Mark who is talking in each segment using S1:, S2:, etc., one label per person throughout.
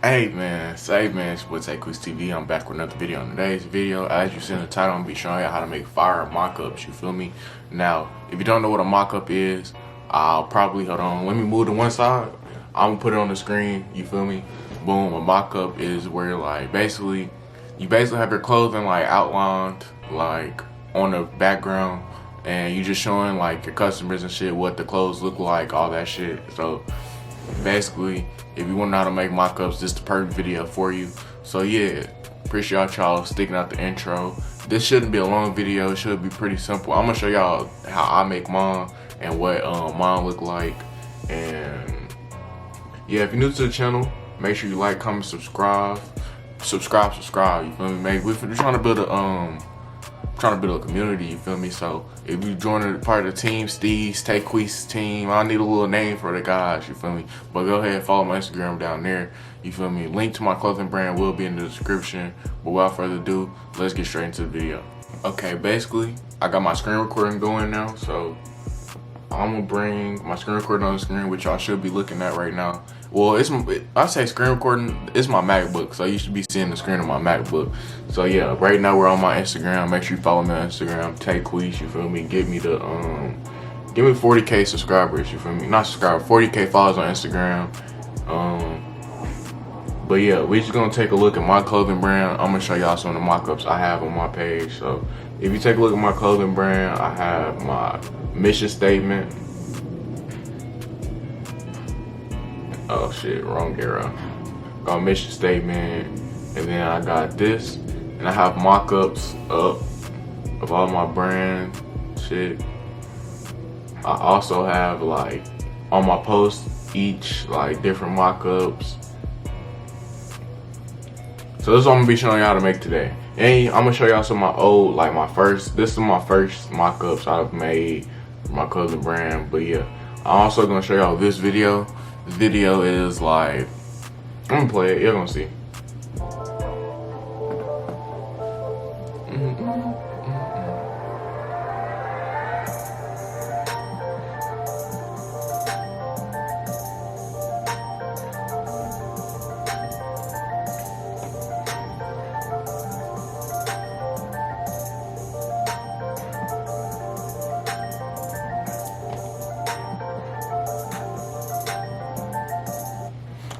S1: Hey man, it's your boy Takequiz TV. I'm back with another video. In today's video, as you see in the title, I'm gonna be showing you how to make fire mock-ups, you feel me? Now, if you don't know what a mock-up is, I'll probably, hold on, let me move to one side. I'm gonna put it on the screen, you feel me? Boom, a mock-up is where like, you basically have your clothing like outlined like on the background, and you just showing like your customers and shit what the clothes look like, all that shit. So basically, if you want to know how to make mock-ups, this is the perfect video for you. So yeah, appreciate y'all sticking out the intro. This shouldn't be a long video, it should be pretty simple. I'm gonna show y'all how I make mine and what mine look like. And yeah, if you're new to the channel, make sure you like, comment, subscribe, you feel me? We're trying to build a community, you feel me? So if you join a part of the team, Steve's Takequiz team, I need a little name for the guys, you feel me? But go ahead and follow my Instagram down there, you feel me? Link to my clothing brand will be in the description. But without further ado, let's get straight into the video. Okay, basically, I got my screen recording going now, so I'm gonna bring my screen recording on the screen, which y'all should be looking at right now. Well, I say screen recording, it's my MacBook, so you should be seeing the screen of my MacBook. So yeah, right now we're on my Instagram. Make sure you follow me on Instagram, Takequiz, you feel me? Give me 40K subscribers, you feel me? Not subscribers, 40K followers on Instagram. But yeah, we just gonna take a look at my clothing brand. I'm gonna show y'all some of the mock-ups I have on my page. So if you take a look at my clothing brand, I have my mission statement. Oh shit, wrong arrow. Got mission statement, and then I got this, and I have mock-ups up of all my brand shit. I also have like on my post each like different mock-ups. So this is what I'm gonna be showing you how to make today. And I'm gonna show y'all some of my old, this is my first mock-ups I've made for my clothing brand. But yeah, I'm also gonna show y'all this video. This video is like, I'm gonna play it, you're gonna see.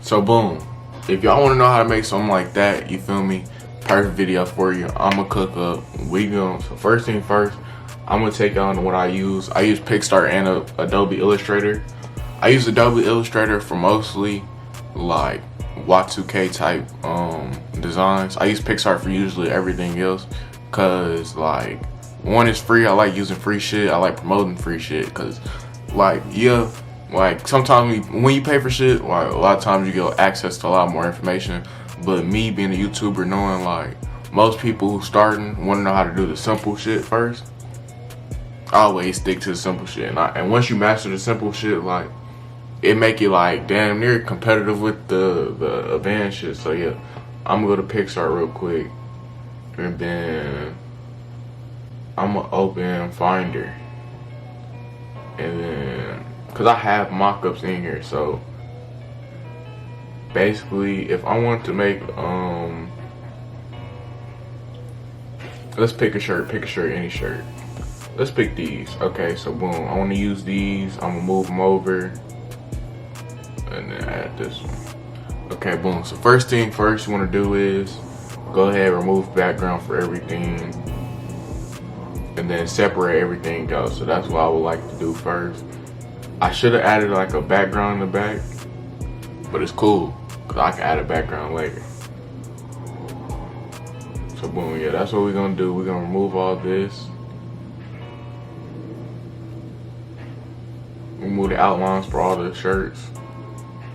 S1: So boom, if y'all want to know how to make something like that, you feel me? Perfect video for you. I'm gonna cook up. So first thing first, I'm gonna take on what I use. I use Pixar and Adobe Illustrator. I use Adobe Illustrator for mostly like Y2K type designs. I use Pixar for usually everything else, cause like one is free. I like using free shit. I like promoting free shit, cause like yeah. Like sometimes when you pay for shit, like a lot of times you get access to a lot more information. But me being a YouTuber, knowing like most people who starting want to know how to do the simple shit first, I always stick to the simple shit. And once you master the simple shit, like it make you like damn near competitive with the advanced shit. So yeah, I'm gonna go to Pixar real quick, and then I'm gonna open Finder, and then. Cause I have mock-ups in here, so basically if I want to make let's pick a shirt, any shirt. Let's pick these. Okay, so boom, I want to use these. I'm gonna move them over and then add this one. Okay, boom. So first thing first you want to do is go ahead, remove background for everything, and then separate everything else. So that's what I would like to do first. I should have added like a background in the back, but it's cool because I can add a background later. So boom, yeah, that's what we're gonna do. We're gonna remove all this. Remove the outlines for all the shirts.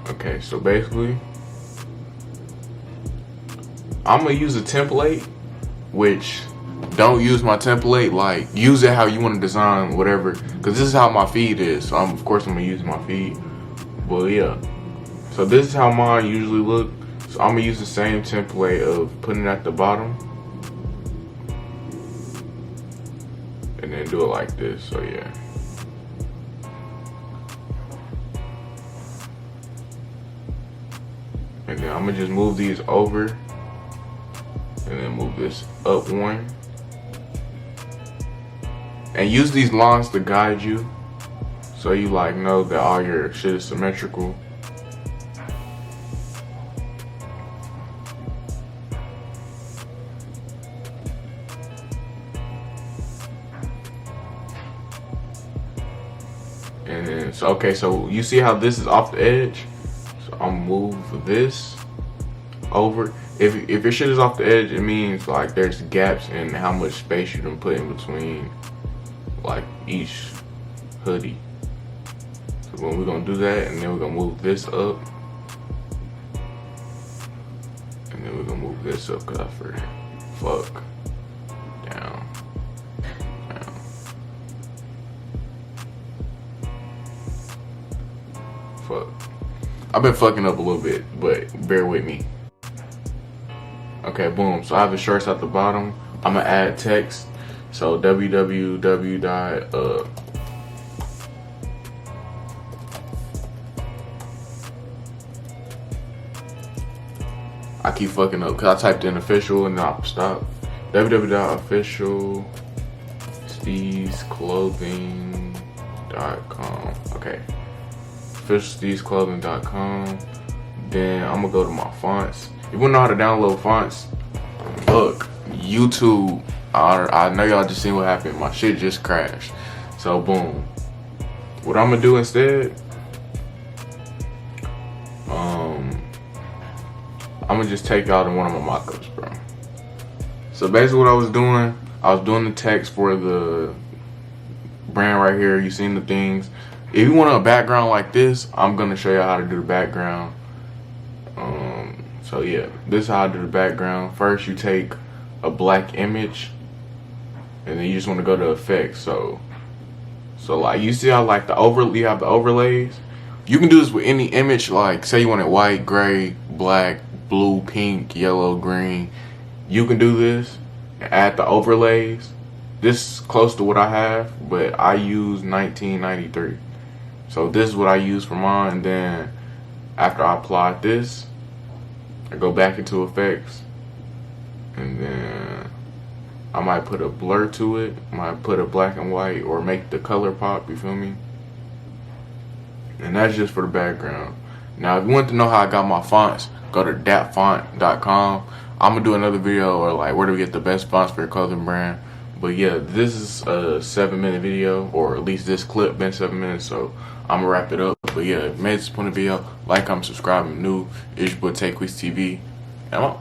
S1: Okay, so basically, I'm gonna use a template, which don't use my template, like use it how you want to design whatever, because this is how my feed is. So of course I'm gonna use my feed. But yeah, so this is how mine usually look. So I'm gonna use the same template of putting it at the bottom and then do it like this. So yeah, And then I'm gonna just move these over, and then move this up one. And use these lines to guide you, so you like know that all your shit is symmetrical. And then, so okay, so you see how this is off the edge? So I'll move this over. If your shit is off the edge, it means like there's gaps in how much space you can put in between like each hoodie. So when we're gonna do that, and then we're gonna move this up, and then we're gonna move this up because I forgot. Fuck. Down. Down. Fuck. I've been fucking up a little bit, but bear with me. Okay, boom. So I have the shorts at the bottom. I'm gonna add text. So www. I keep fucking up because I typed in official and then I stop. www.officialsteezclothing.com. Okay. officialsteezclothing.com. Then I'm gonna go to my fonts. If you wanna know how to download fonts, look, YouTube. I know y'all just seen what happened. My shit just crashed. So boom. What I'm gonna do instead, I'm gonna just take y'all to one of my mock-ups, bro. So basically what I was doing the text for the brand right here. You seen the things. If you want a background like this, I'm gonna show you how to do the background. So yeah, this is how I do the background. First you take a black image, and then you just want to go to effects. So like you see how like you have the overlays. You can do this with any image. Like say you want it white, gray, black, blue, pink, yellow, green. You can do this and add the overlays. This is close to what I have, but I use 1993. So this is what I use for mine. And then after I apply this, I go back into effects, and then I might put a blur to it, might put a black and white, or make the color pop, you feel me? And that's just for the background. Now, if you want to know how I got my fonts, go to datfont.com. I'm gonna do another video, or like where do we get the best fonts for your clothing brand. But yeah, this is a 7-minute video, or at least this clip been 7 minutes, so I'm gonna wrap it up. But yeah, if you made this point of the video, like, comment, subscribe, I'm new. It's your boy TayQuiz TV, and I'm out.